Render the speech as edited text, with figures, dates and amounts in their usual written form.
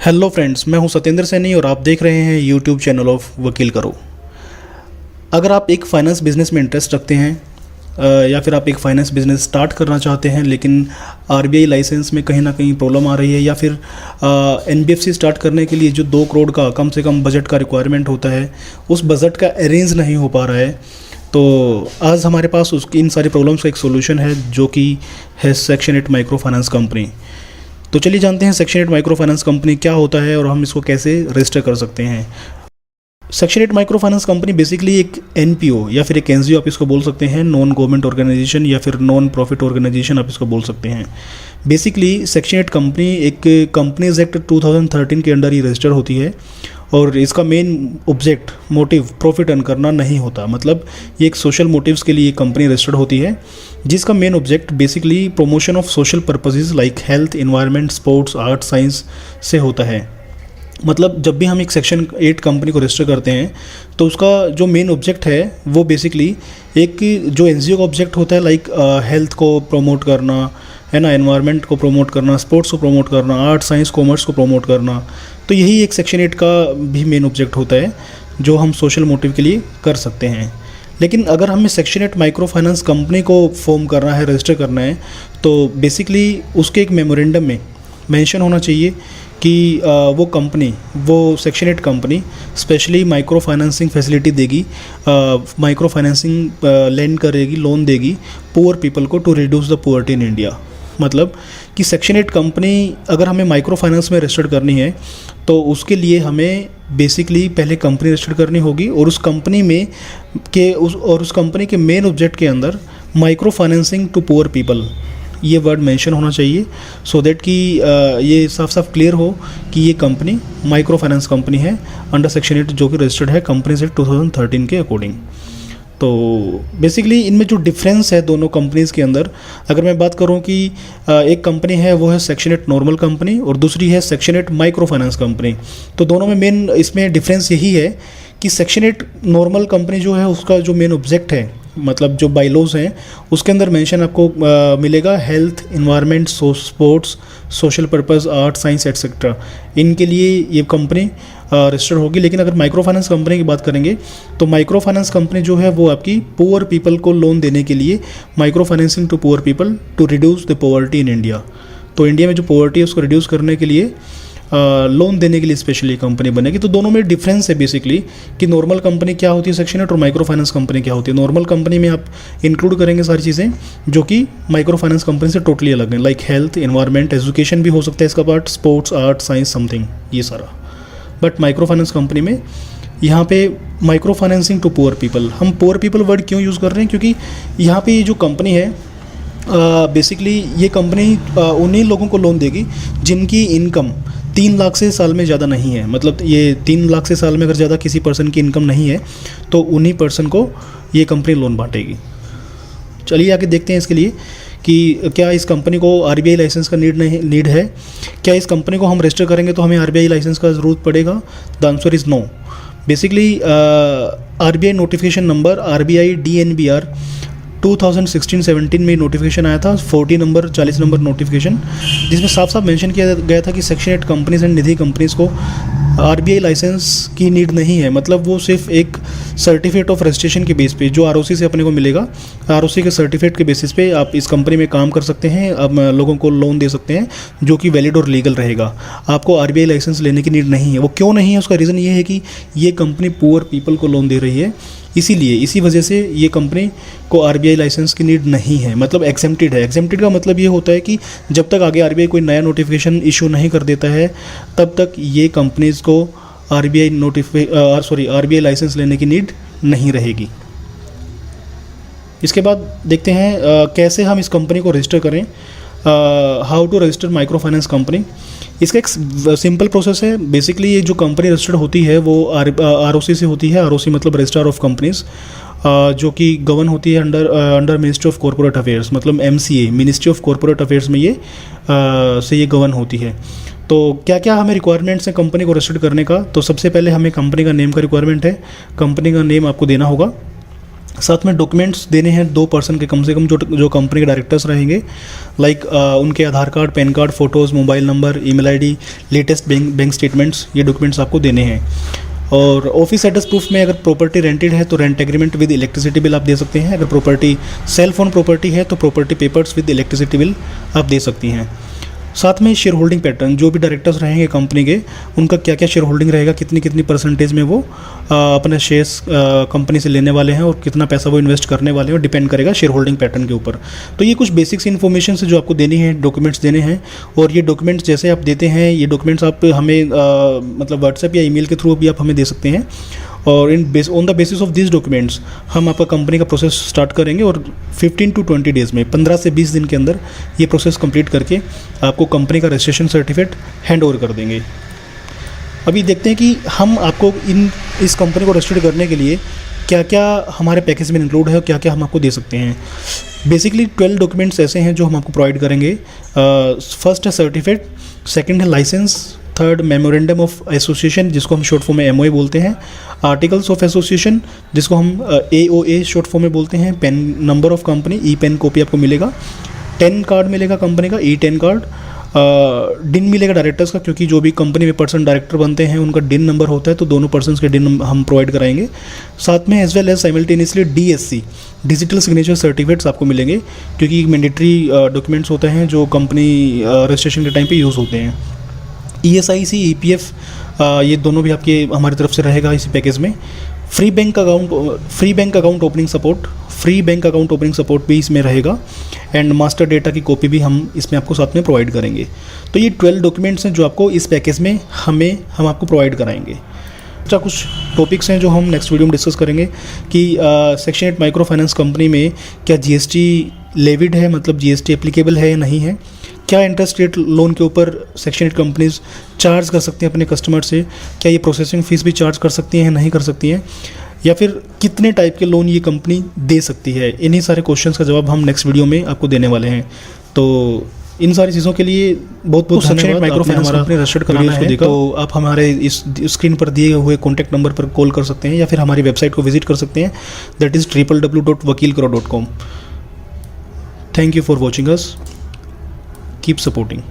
Hello friends, मैं हूं सत्येंद्र सैनी और आप देख रहे हैं यूट्यूब चैनल ऑफ वकील करो। अगर आप एक फ़ाइनेंस बिजनेस में इंटरेस्ट रखते हैं या फिर आप एक फ़ाइनेंस बिजनेस स्टार्ट करना चाहते हैं लेकिन आरबीआई लाइसेंस में कहीं ना कहीं प्रॉब्लम आ रही है, या फिर एनबीएफसी स्टार्ट करने के लिए जो 2 करोड़ का कम से कम बजट का रिक्वायरमेंट होता है उस बजट का अरेंज नहीं हो पा रहा है, तो आज हमारे पास उसकी इन सारी प्रॉब्लम्स का एक सोल्यूशन है जो कि है सेक्शन 8 माइक्रो फाइनेंस कंपनी। तो चलिए जानते हैं सेक्शन 8 माइक्रो फाइनेंस कंपनी क्या होता है और हम इसको कैसे रजिस्टर कर सकते हैं। Section 8 micro finance company basically एक एनपीओ या फिर एक एनजीओ आप इसको बोल सकते हैं, नॉन गवर्नमेंट ऑर्गेनाइजेशन या फिर नॉन प्रॉफिट ऑर्गेनाइजेशन आप इसको बोल सकते हैं। बेसिकली सेक्शन 8 कंपनी एक कंपनीज एक्ट 2013 के अंडर ही रजिस्टर होती है और इसका main object motive profit earn करना नहीं होता, मतलब ये एक सोशल मोटिव्स के लिए कंपनी रजिस्टर्ड होती है जिसका main object basically promotion of social purposes like health, environment, sports, art, science से होता है। मतलब जब भी हम एक सेक्शन 8 कंपनी को रजिस्टर करते हैं तो उसका जो मेन ऑब्जेक्ट है वो बेसिकली एक जो एनजीओ का ऑब्जेक्ट होता है लाइक हेल्थ को प्रमोट करना है ना, एनवायरनमेंट को प्रमोट करना, स्पोर्ट्स को प्रमोट करना, आर्ट, साइंस, कॉमर्स को प्रमोट करना, तो यही एक सेक्शन 8 का भी मेन ऑब्जेक्ट होता है जो हम सोशल मोटिव के लिए कर सकते हैं। लेकिन अगर हमें सेक्शन 8 माइक्रो फाइनेंस कंपनी को फॉर्म करना है, रजिस्टर करना है, तो बेसिकली उसके एक मेमोरेंडम में मेंशन होना चाहिए कि वो कंपनी, वो section 8 company specially micro financing facility देगी, माइक्रो फाइनेंसिंग लेंड करेगी, लोन देगी पुअर पीपल को to reduce the poverty in India. मतलब कि सेक्शन 8 कंपनी अगर हमें माइक्रो फाइनेंस में रजिस्टर करनी है तो उसके लिए हमें बेसिकली पहले कंपनी रजिस्टर करनी होगी और उस कंपनी में उस कंपनी के मेन ऑब्जेक्ट के अंदर micro financing to poor people ये वर्ड मेंशन होना चाहिए सो दैट कि ये साफ साफ क्लियर हो कि ये कंपनी माइक्रो फाइनेंस कंपनी है अंडर सेक्शन 8 जो कि रजिस्टर्ड है कंपनीज एक्ट 2013 के अकॉर्डिंग। तो बेसिकली इनमें जो डिफरेंस है दोनों कंपनीज़ के अंदर, अगर मैं बात करूं कि एक कंपनी है वो है सेक्शन 8 नॉर्मल कंपनी और दूसरी है सेक्शन 8 माइक्रो फाइनेंस कंपनी, तो दोनों में मेन इसमें डिफरेंस यही है कि सेक्शन 8 नॉर्मल कंपनी जो है उसका जो मेन ऑब्जेक्ट है, मतलब जो बाइलॉज हैं उसके अंदर मेंशन आपको मिलेगा health, environment, sports, social purpose, art, science etcetera, इनके लिए ये कंपनी रजिस्टर्ड होगी। लेकिन अगर माइक्रो फाइनेंस कंपनी की बात करेंगे तो माइक्रो फाइनेंस कंपनी जो है वो आपकी पुअर पीपल को लोन देने के लिए, micro financing to poor people to reduce the poverty in India, तो इंडिया में जो पॉवर्टी है उसको रिड्यूस करने के लिए लोन देने के लिए स्पेशली कंपनी बनेगी। तो दोनों में डिफरेंस है बेसिकली कि नॉर्मल कंपनी क्या होती है सेक्शन 8 और माइक्रो फाइनेंस कंपनी क्या होती है। नॉर्मल कंपनी में आप इंक्लूड करेंगे सारी चीज़ें जो कि माइक्रो फाइनेंस कंपनी से टोटली अलग हैं, लाइक हेल्थ, एनवायरनमेंट, एजुकेशन भी हो सकता है इसका part, sports, art, science, something, ये सारा। बट माइक्रो फाइनेंस कंपनी में यहाँ पे micro financing to poor people, हम पुअर पीपल वर्ड क्यों यूज़ कर रहे हैं क्योंकि यहाँ पे ये जो कंपनी है बेसिकली ये कंपनी उन्हीं लोगों को लोन देगी जिनकी इनकम 3 लाख से साल में ज़्यादा नहीं है। मतलब ये 3 लाख से साल में अगर ज़्यादा किसी पर्सन की इनकम नहीं है तो उन्हीं पर्सन को ये कंपनी लोन बांटेगी। चलिए आगे देखते हैं इसके लिए कि क्या इस कंपनी को आरबीआई लाइसेंस का नीड है, क्या इस कंपनी को हम रजिस्टर करेंगे तो हमें आरबीआई लाइसेंस का ज़रूरत पड़ेगा। The answer is no. Basically RBI notification number RBI DNBR 2016-17 में नोटिफिकेशन आया था, 40 नंबर नोटिफिकेशन, जिसमें साफ साफ मेंशन किया गया था कि section 8 companies and Nidhi companies को आरबीआई लाइसेंस की नीड नहीं है। मतलब वो सिर्फ एक सर्टिफिकेट ऑफ रजिस्ट्रेशन के बेस पे जो आरओसी से अपने को मिलेगा, आरओसी के सर्टिफिकेट के बेसिस पे आप इस कंपनी में काम कर सकते हैं, आप लोगों को लोन दे सकते हैं जो कि वैलिड और लीगल रहेगा। आपको आरबीआई लाइसेंस लेने की नीड नहीं है। वो क्यों नहीं है उसका रीज़न ये है कि ये कंपनी पुअर पीपल को लोन दे रही है, इसीलिए इसी वजह से ये कंपनी को आरबीआई लाइसेंस की नीड नहीं है। मतलब एग्जेम्प्टेड है। एग्जेम्प्टेड का मतलब ये होता है कि जब तक आगे आरबीआई कोई नया नोटिफिकेशन इशू नहीं कर देता है तब तक ये कंपनीज़ को आरबीआई लाइसेंस लेने की नीड नहीं रहेगी। इसके बाद देखते हैं कैसे हम इस कंपनी को रजिस्टर करें, how to register micro finance company. इसका एक सिंपल प्रोसेस है। बेसिकली ये जो कंपनी रजिस्टर्ड होती है वो आरओसी से होती है। आरओसी मतलब रजिस्ट्रार ऑफ कंपनीज, जो कि गवर्न होती है under ministry of corporate affairs, मतलब MCA, ministry of corporate affairs में ये गवर्न होती है। तो क्या क्या हमें रिक्वायरमेंट्स हैं कंपनी को रजिस्टर्ड करने का, तो सबसे पहले हमें कंपनी का नेम का रिक्वायरमेंट है। कंपनी का नेम आपको देना होगा साथ में डॉक्यूमेंट्स देने हैं 2 पर्सन के कम से कम, जो कंपनी के डायरेक्टर्स रहेंगे, लाइक उनके Aadhaar card, PAN card, photos, mobile number, email ID, latest bank statements, ये डॉक्यूमेंट्स आपको देने हैं। और ऑफिस एड्रेस प्रूफ में अगर प्रॉपर्टी रेंटेड है तो rent agreement with electricity bill आप दे सकते हैं। अगर प्रॉपर्टी सेल फोन प्रॉपर्टी है तो property papers with electricity bill आप दे सकती हैं। साथ में शेयर होल्डिंग पैटर्न, जो भी डायरेक्टर्स रहेंगे कंपनी के, उनका क्या क्या शेयर होल्डिंग रहेगा, कितनी कितनी परसेंटेज में वो अपने शेयर्स कंपनी से लेने वाले हैं और कितना पैसा वो इन्वेस्ट करने वाले हैं, डिपेंड करेगा शेयर होल्डिंग पैटर्न के ऊपर। तो ये कुछ बेसिक्स इन्फॉर्मेशन है जो आपको देनी है, डॉक्यूमेंट्स देने हैं। और ये डॉक्यूमेंट्स जैसे आप देते हैं, ये डॉक्यूमेंट्स आप हमें मतलब व्हाट्सएप या ईमेल के थ्रू भी आप हमें दे सकते हैं। और on the basis of this documents हम आपका कंपनी का प्रोसेस स्टार्ट करेंगे और 15 to 20 डेज़ में, 15 से 20 दिन के अंदर ये प्रोसेस कंप्लीट करके आपको कंपनी का रजिस्ट्रेशन सर्टिफिकेट हैंड ओवर कर देंगे। अभी देखते हैं कि हम आपको इस कंपनी को रजिस्टर्ड करने के लिए क्या क्या हमारे पैकेज में इंक्लूड है और क्या क्या हम आपको दे सकते हैं। बेसिकली 12 डॉक्यूमेंट्स ऐसे हैं जो हम आपको प्रोवाइड करेंगे। फर्स्ट है सर्टिफिकेट, सेकंड है licence, third memorandum of association जिसको हम शॉर्ट फॉर्म में एमओए बोलते हैं, आर्टिकल्स ऑफ एसोसिएशन जिसको हम एओए शॉर्ट फॉर्म में बोलते हैं, PAN number of company, e PAN copy आपको मिलेगा, 10 कार्ड मिलेगा कंपनी का, ई 10 कार्ड, डिन मिलेगा डायरेक्टर्स का, क्योंकि जो भी कंपनी में पर्सन डायरेक्टर बनते हैं उनका डिन नंबर होता है, तो दोनों पर्सन्स के डिन हम प्रोवाइड कराएंगे। साथ में as well as simultaneously DSC digital signature certificates आपको मिलेंगे, क्योंकि मैंडेटरी डॉक्यूमेंट्स होते हैं जो कंपनी रजिस्ट्रेशन के टाइम पे यूज़ होते हैं। ESIC, EPF ये दोनों भी आपके हमारी तरफ से रहेगा इसी पैकेज में। Free bank account opening support भी इसमें रहेगा, एंड मास्टर डेटा की कॉपी भी हम इसमें आपको साथ में प्रोवाइड करेंगे। तो ये 12 डॉक्यूमेंट्स हैं जो आपको इस पैकेज में हम आपको प्रोवाइड कराएंगे। अच्छा, कुछ टॉपिक्स हैं जो हम नेक्स्ट वीडियो में डिस्कस करेंगे कि सेक्शन 8 माइक्रो फाइनेंस कंपनी में क्या GST लेविड है, मतलब GST एप्लीकेबल है या नहीं है, क्या इंटरेस्ट रेट लोन के ऊपर सेक्शन 8 कंपनीज चार्ज कर सकती हैं अपने कस्टमर से, क्या ये प्रोसेसिंग फ़ीस भी चार्ज कर सकती हैं या नहीं कर सकती हैं, या फिर कितने टाइप के लोन ये कंपनी दे सकती है। इन्हीं सारे क्वेश्चंस का जवाब हम नेक्स्ट वीडियो में आपको देने वाले हैं। तो इन सारी चीज़ों के लिए बहुत बहुत धन्यवाद। माइक्रो फाइनेंस कंपनी रजिस्टर्ड कराना है तो आप हमारे इस स्क्रीन पर दिए हुए कॉन्टैक्ट नंबर पर कॉल कर सकते हैं या फिर हमारी वेबसाइट को विजिट कर सकते हैं, that is www.vakilkaro.com। Thank you for watching us. Keep supporting.